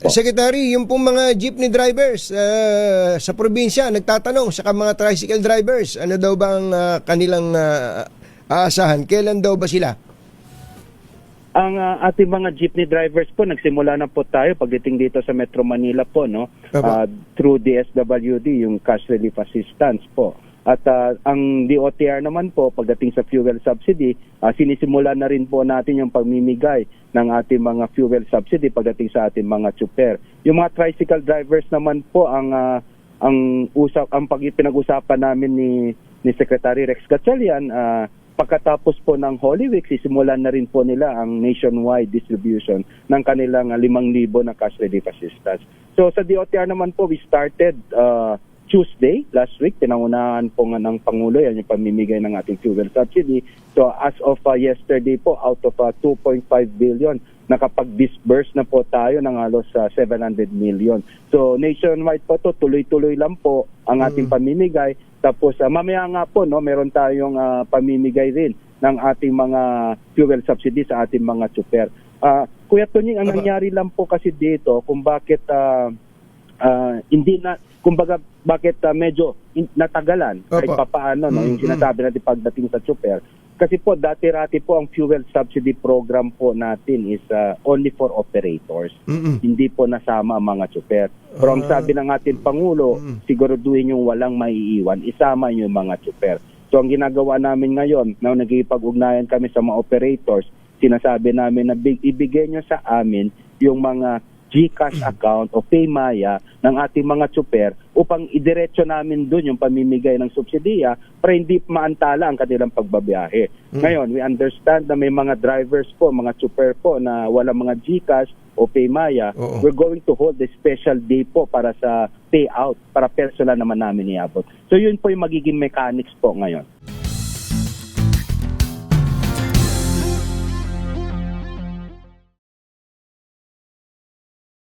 po. Secretary, yung pong mga jeepney drivers sa probinsya, nagtatanong, saka mga tricycle drivers, ano daw ba ang kanilang aasahan? Kailan daw ba sila? Ang ating mga jeepney drivers po, nagsimula na po tayo pagdating dito sa Metro Manila po, no? Through DSWD, yung cash relief assistance po. At ang DOTR naman po, pagdating sa fuel subsidy, sinisimula na rin po natin yung pagmimigay ng ating mga fuel subsidy pagdating sa ating mga tsuper. Yung mga tricycle drivers naman po, ang pinag-usapan namin ni Secretary Rex Gatchalian, pagkatapos po ng Holy Week, sisimulan na rin po nila ang nationwide distribution ng kanilang 5,000 na cash relief assistance. So sa DOTR naman po, we started Tuesday, last week, pinangunahan po nga ng Pangulo, yan yung pamimigay ng ating fuel subsidy. So as of yesterday po, out of 2.5 billion, nakapag-disburse na po tayo ng halos 700 million. So nationwide po to, tuloy-tuloy lang po ang ating pamimigay. Tapos mamaya nga po, no, meron tayong pamimigay rin ng ating mga fuel subsidy sa ating mga tsuper. Kuya Tony, ang nangyari lang po kasi dito kung bakit hindi na, kumbaga bakit medyo natagalan kahit papaano, no, yung sinasabi natin pagdating sa tsuper. Kasi po dati-rati po ang fuel subsidy program po natin is only for operators. Hindi po nasama ang mga tsuper. Pero ang sabi ng ating Pangulo, siguraduhin yung walang maiiwan, isama yung mga tsuper. So ang ginagawa namin ngayon, na nagkikipag-ugnayan kami sa mga operators, sinasabi namin na ibigay nyo sa amin yung mga GCash account o Paymaya ng ating mga tsuper upang idiretso namin doon yung pamimigay ng subsidiya para hindi maantala ang kanilang pagbabiyahe. Ngayon, we understand na may mga drivers po, mga tsuper po na walang mga GCash o Paymaya. We're going to hold a special day po para sa payout, para personal naman namin iabot. So yun po yung magiging mechanics po ngayon.